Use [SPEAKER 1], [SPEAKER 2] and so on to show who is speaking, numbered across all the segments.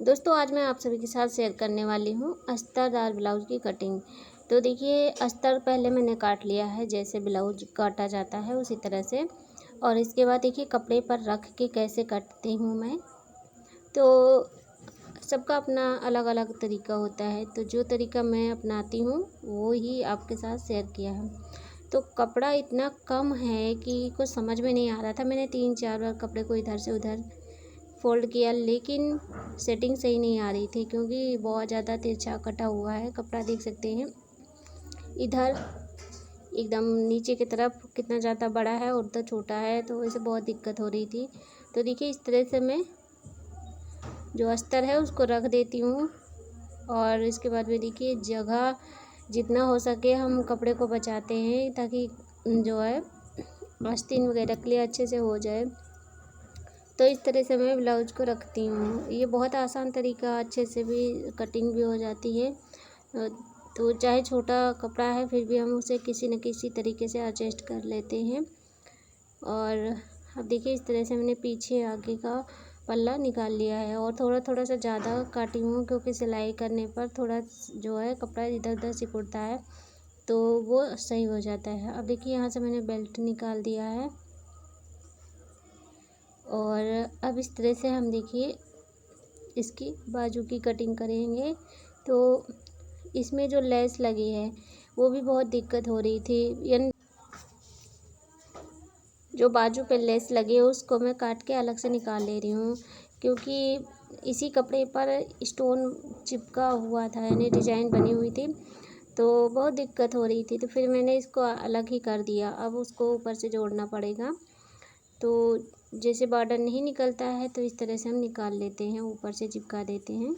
[SPEAKER 1] दोस्तों आज मैं आप सभी के साथ शेयर करने वाली हूँ अस्तरदार ब्लाउज़ की कटिंग। तो देखिए अस्तर पहले मैंने काट लिया है, जैसे ब्लाउज काटा जाता है उसी तरह से। और इसके बाद देखिए कपड़े पर रख के कैसे काटती हूँ मैं। तो सबका अपना अलग अलग तरीका होता है, तो जो तरीका मैं अपनाती हूँ वो ही आपके साथ शेयर किया है। तो कपड़ा इतना कम है कि कुछ समझ में नहीं आ रहा था। मैंने 3-4 बार कपड़े को इधर से उधर फ़ोल्ड किया, लेकिन सेटिंग सही नहीं आ रही थी क्योंकि बहुत ज़्यादा तिरछा कटा हुआ है कपड़ा। देख सकते हैं इधर एकदम नीचे की तरफ कितना ज़्यादा बड़ा है और उधर छोटा है, तो वैसे बहुत दिक्कत हो रही थी। तो देखिए इस तरह से मैं जो अस्तर है उसको रख देती हूँ। और इसके बाद में देखिए जगह जितना हो सके हम कपड़े को बचाते हैं ताकि जो है आस्तीन वगैरह के लिए अच्छे से हो जाए। तो इस तरह से मैं ब्लाउज को रखती हूँ। ये बहुत आसान तरीका, अच्छे से भी कटिंग भी हो जाती है। तो चाहे छोटा कपड़ा है फिर भी हम उसे किसी न किसी तरीके से एडजस्ट कर लेते हैं। और अब देखिए इस तरह से मैंने पीछे आगे का पल्ला निकाल लिया है और थोड़ा थोड़ा सा ज़्यादा काटी हूँ क्योंकि सिलाई करने पर थोड़ा जो है कपड़ा इधर उधर सिकुड़ता है, तो वो सही हो जाता है। अब देखिए यहाँ से मैंने बेल्ट निकाल दिया है और अब इस तरह से हम देखिए इसकी बाजू की कटिंग करेंगे। तो इसमें जो लेस लगी है वो भी बहुत दिक्कत हो रही थी, यानी जो बाजू पे लेस लगी है उसको मैं काट के अलग से निकाल ले रही हूँ क्योंकि इसी कपड़े पर स्टोन चिपका हुआ था, यानी डिजाइन बनी हुई थी, तो बहुत दिक्कत हो रही थी। तो फिर मैंने इसको अलग ही कर दिया। अब उसको ऊपर से जोड़ना पड़ेगा। तो जैसे बॉर्डर नहीं निकलता है तो इस तरह से हम निकाल लेते हैं, ऊपर से चिपका देते हैं।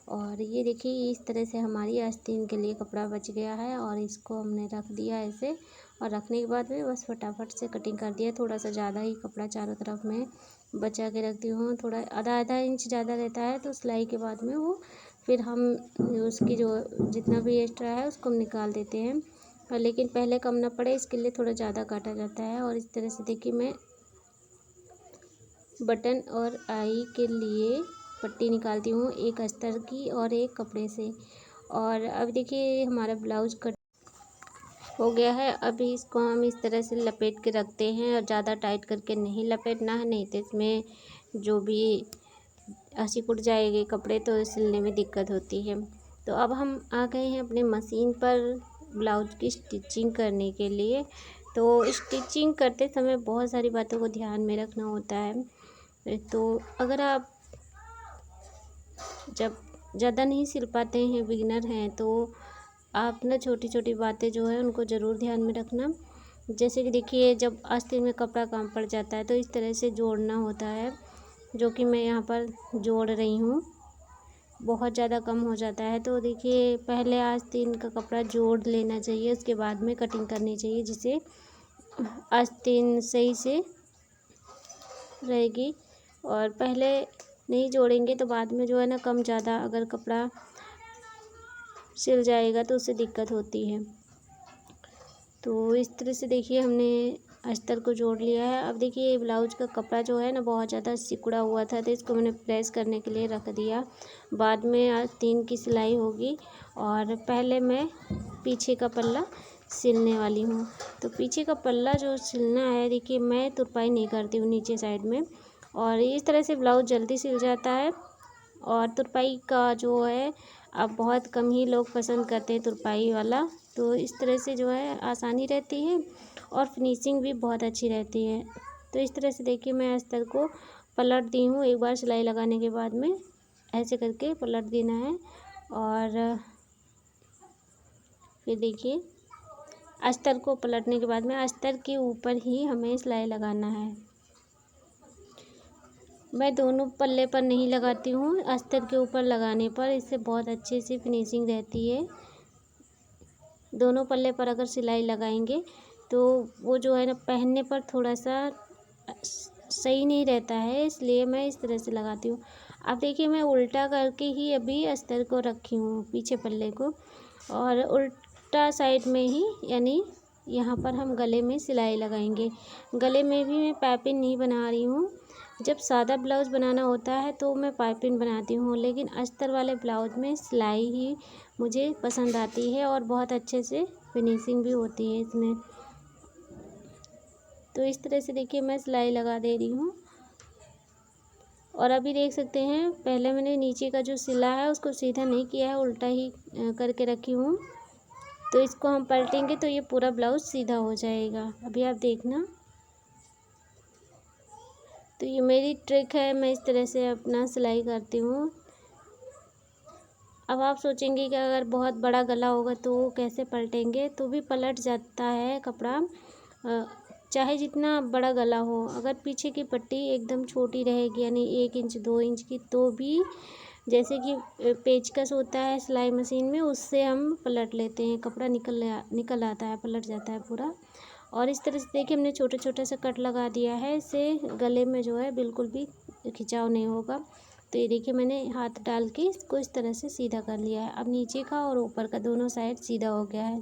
[SPEAKER 1] और ये देखिए इस तरह से हमारी आस्तीन के लिए कपड़ा बच गया है और इसको हमने रख दिया ऐसे। और रखने के बाद में बस फटाफट से कटिंग कर दिया। थोड़ा सा ज़्यादा ही कपड़ा चारों तरफ में बचा के रखती हूँ, थोड़ा आधा आधा इंच ज़्यादा रहता है, तो सिलाई के बाद में वो फिर हम उसकी जो जितना भी एक्स्ट्रा है उसको हम निकाल देते हैं। और लेकिन पहले कम ना पड़े इसके लिए थोड़ा ज़्यादा काटा जाता है। और इस तरह से देखिए मैं बटन और आई के लिए पट्टी निकालती हूँ, एक अस्तर की और एक कपड़े से। और अब देखिए हमारा ब्लाउज कट हो गया है। अभी इसको हम इस तरह से लपेट के रखते हैं और ज़्यादा टाइट करके नहीं लपेटना है, नहीं तो इसमें जो भी सिकुड़ जाएंगे कपड़े तो सिलने में दिक्कत होती है। तो अब हम आ गए हैं अपने मशीन पर ब्लाउज की स्टिचिंग करने के लिए। तो स्टिचिंग करते समय बहुत सारी बातों को ध्यान में रखना होता है। तो अगर आप जब ज़्यादा नहीं सिल पाते हैं, बिगिनर हैं, तो आप ना छोटी छोटी बातें जो है उनको ज़रूर ध्यान में रखना। जैसे कि देखिए जब आस्तीन में कपड़ा कम पड़ जाता है तो इस तरह से जोड़ना होता है, जो कि मैं यहाँ पर जोड़ रही हूँ। बहुत ज़्यादा कम हो जाता है तो देखिए पहले आस्तीन का कपड़ा जोड़ लेना चाहिए, उसके बाद में कटिंग करनी चाहिए, जिससे आस्तीन सही से रहेगी। और पहले नहीं जोड़ेंगे तो बाद में जो है ना कम ज़्यादा अगर कपड़ा सिल जाएगा तो उससे दिक्कत होती है। तो इस तरह से देखिए हमने अस्तर को जोड़ लिया है। अब देखिए ब्लाउज का कपड़ा जो है ना बहुत ज़्यादा सिकुड़ा हुआ था, तो इसको मैंने प्रेस करने के लिए रख दिया। बाद में आस्तीन की सिलाई होगी और पहले मैं पीछे का पल्ला सिलने वाली हूँ। तो पीछे का पल्ला जो सिलना है, देखिए मैं तुरपाई नहीं करती हूँ नीचे साइड में, और इस तरह से ब्लाउज जल्दी सिल जाता है। और तुरपाई का जो है अब बहुत कम ही लोग पसंद करते हैं तुरपाई वाला, तो इस तरह से जो है आसानी रहती है और फिनिशिंग भी बहुत अच्छी रहती है। तो इस तरह से देखिए मैं अस्तर को पलट दी हूँ, एक बार सिलाई लगाने के बाद में ऐसे करके पलट देना है। और फिर देखिए अस्तर को पलटने के बाद में अस्तर के ऊपर ही हमें सिलाई लगाना है। मैं दोनों पल्ले पर नहीं लगाती हूँ, अस्तर के ऊपर लगाने पर इससे बहुत अच्छे से फिनिशिंग रहती है। दोनों पल्ले पर अगर सिलाई लगाएंगे तो वो जो है ना पहनने पर थोड़ा सा सही नहीं रहता है, इसलिए मैं इस तरह से लगाती हूँ। अब देखिए मैं उल्टा करके ही अभी अस्तर को रखी हूँ पीछे पल्ले को, और उल्टा साइड में ही यानी यहाँ पर हम गले में सिलाई लगाएंगे। गले में भी मैं पाइपिंग नहीं बना रही हूँ, जब सादा ब्लाउज़ बनाना होता है तो मैं पाइपिंग बनाती हूँ, लेकिन अस्तर वाले ब्लाउज़ में सिलाई ही मुझे पसंद आती है और बहुत अच्छे से फिनिशिंग भी होती है इसमें। तो इस तरह से देखिए मैं सिलाई लगा दे रही हूँ। और अभी देख सकते हैं, पहले मैंने नीचे का जो सिला है उसको सीधा नहीं किया है, उल्टा ही करके रखी हूँ। तो इसको हम पलटेंगे तो ये पूरा ब्लाउज़ सीधा हो जाएगा। अभी आप देखना। तो ये मेरी ट्रिक है, मैं इस तरह से अपना सिलाई करती हूँ। अब आप सोचेंगे कि अगर बहुत बड़ा गला होगा तो कैसे पलटेंगे, तो भी पलट जाता है कपड़ा, चाहे जितना बड़ा गला हो। अगर पीछे की पट्टी एकदम छोटी रहेगी, यानी 1 इंच 2 इंच की, तो भी जैसे कि पेचकस होता है सिलाई मशीन में, उससे हम पलट लेते हैं, कपड़ा निकल आता है, पलट जाता है पूरा। और इस तरह से देखिए हमने छोटे छोटे से कट लगा दिया है, इससे गले में जो है बिल्कुल भी खिंचाव नहीं होगा। तो ये देखिए मैंने हाथ डाल के इसको इस तरह से सीधा कर लिया है। अब नीचे का और ऊपर का दोनों साइड सीधा हो गया है।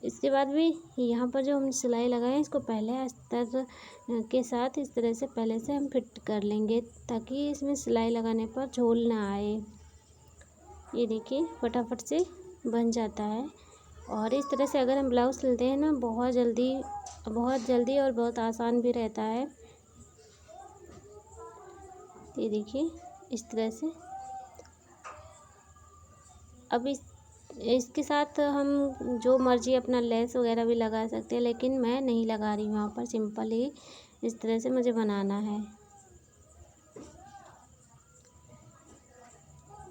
[SPEAKER 1] इसके बाद भी यहाँ पर जो हम सिलाई लगाए हैं, इसको पहले अस्तर के साथ इस तरह से पहले से हम फिट कर लेंगे, ताकि इसमें सिलाई लगाने पर झोल ना आए। ये देखिए फटाफट से बन जाता है। और इस तरह से अगर हम ब्लाउज़ सिलते हैं ना, बहुत जल्दी और बहुत आसान भी रहता है। ये देखिए इस तरह से। अब इसके साथ हम जो मर्ज़ी अपना लेस वगैरह भी लगा सकते हैं, लेकिन मैं नहीं लगा रही हूँ यहाँ पर, सिंपल ही इस तरह से मुझे बनाना है।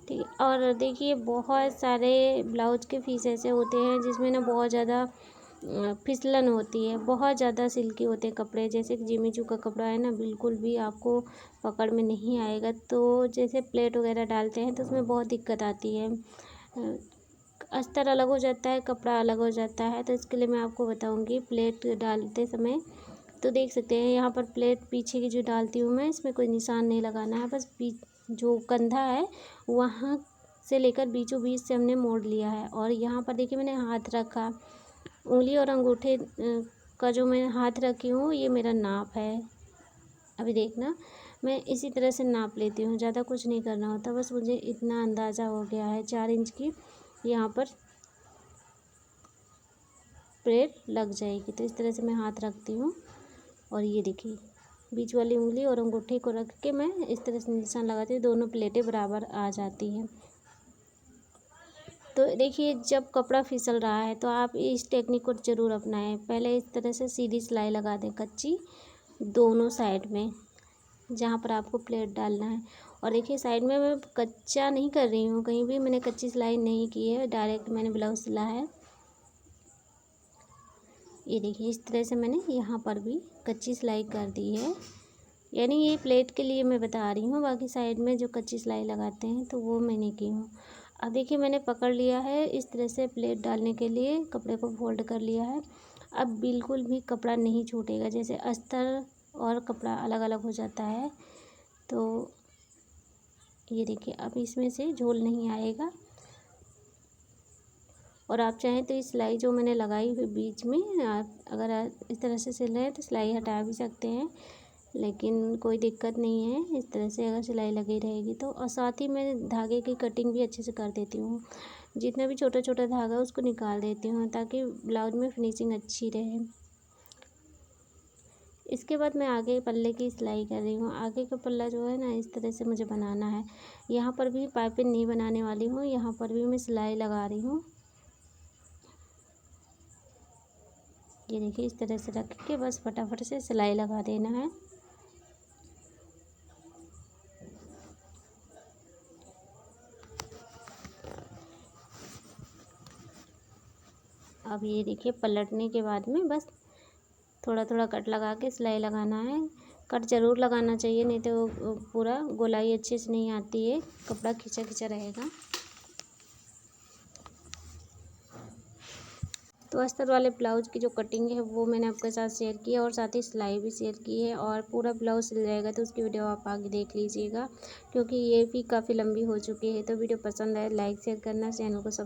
[SPEAKER 1] ठीक। और देखिए बहुत सारे ब्लाउज के पीस ऐसे होते हैं जिसमें ना बहुत ज़्यादा फिसलन होती है, बहुत ज़्यादा सिल्की होते हैं कपड़े। जैसे कि जिमी चू का कपड़ा है ना, बिल्कुल भी आपको पकड़ में नहीं आएगा। तो जैसे प्लेट वगैरह डालते हैं तो उसमें बहुत दिक्कत आती है, अस्तर अलग हो जाता है, कपड़ा अलग हो जाता है। तो इसके लिए मैं आपको बताऊंगी प्लेट डालते समय। तो देख सकते हैं यहाँ पर प्लेट पीछे की जो डालती हूँ मैं, इसमें कोई निशान नहीं लगाना है, बस जो कंधा है वहाँ से लेकर बीचों बीच से हमने मोड़ लिया है। और यहाँ पर देखिए मैंने हाथ रखा, उंगली और अंगूठे का जो मैं हाथ रखी हूँ, ये मेरा नाप है। अभी देखना, मैं इसी तरह से नाप लेती हूँ, ज़्यादा कुछ नहीं करना होता, बस मुझे इतना अंदाज़ा हो गया है। 4 इंच की यहाँ पर प्लेट लग जाएगी। तो इस तरह से मैं हाथ रखती हूँ और ये देखिए बीच वाली उंगली और अंगूठे को रख के मैं इस तरह से निशान लगाती हूँ, दोनों प्लेटें बराबर आ जाती हैं। तो देखिए जब कपड़ा फिसल रहा है तो आप इस टेक्निक को ज़रूर अपनाएं। पहले इस तरह से सीधी सिलाई लगा दें कच्ची, दोनों साइड में जहाँ पर आपको प्लेट डालना है। और देखिए साइड में मैं कच्चा नहीं कर रही हूँ, कहीं भी मैंने कच्ची सिलाई नहीं की है, डायरेक्ट मैंने ब्लाउज सिला है। ये देखिए इस तरह से मैंने यहाँ पर भी कच्ची सिलाई कर दी है, यानी ये प्लेट के लिए मैं बता रही हूँ, बाकी साइड में जो कच्ची सिलाई लगाते हैं तो वो मैंने की हूँ। अब देखिए मैंने पकड़ लिया है इस तरह से, प्लेट डालने के लिए कपड़े को फोल्ड कर लिया है। अब बिल्कुल भी कपड़ा नहीं छूटेगा, जैसे अस्तर और कपड़ा अलग अलग हो जाता है। तो ये देखिए अब इसमें से झोल नहीं आएगा। और आप चाहें तो इस सिलाई जो मैंने लगाई हुई बीच में, आप अगर इस तरह से सिल रहे हैं तो सिलाई हटा भी सकते हैं, लेकिन कोई दिक्कत नहीं है इस तरह से अगर सिलाई लगी रहेगी तो। और साथ ही मैं धागे की कटिंग भी अच्छे से कर देती हूँ, जितना भी छोटा छोटा धागा उसको निकाल देती हूँ ताकि ब्लाउज में फिनिशिंग अच्छी रहे। इसके बाद मैं आगे पल्ले की सिलाई कर रही हूँ। आगे का पल्ला जो है ना, इस तरह से मुझे बनाना है। यहाँ पर भी पाइपिंग नहीं बनाने वाली हूँ, यहाँ पर भी मैं सिलाई लगा रही हूँ। ये देखिए इस तरह से रख के बस फटाफट से सिलाई लगा देना है। अब ये देखिए पलटने के बाद में बस थोड़ा थोड़ा कट लगा के सिलाई लगाना है। कट ज़रूर लगाना चाहिए, नहीं तो पूरा गोलाई अच्छे से नहीं आती है, कपड़ा खिंचा खिंचा रहेगा। तो अस्तर वाले ब्लाउज़ की जो कटिंग है वो मैंने आपके साथ शेयर की है, और साथ ही सिलाई भी शेयर की है। और पूरा ब्लाउज़ सिल जाएगा तो उसकी वीडियो आप आगे देख लीजिएगा, क्योंकि ये भी काफ़ी लंबी हो चुकी है। तो वीडियो पसंद आए लाइक शेयर करना, चैनल को सब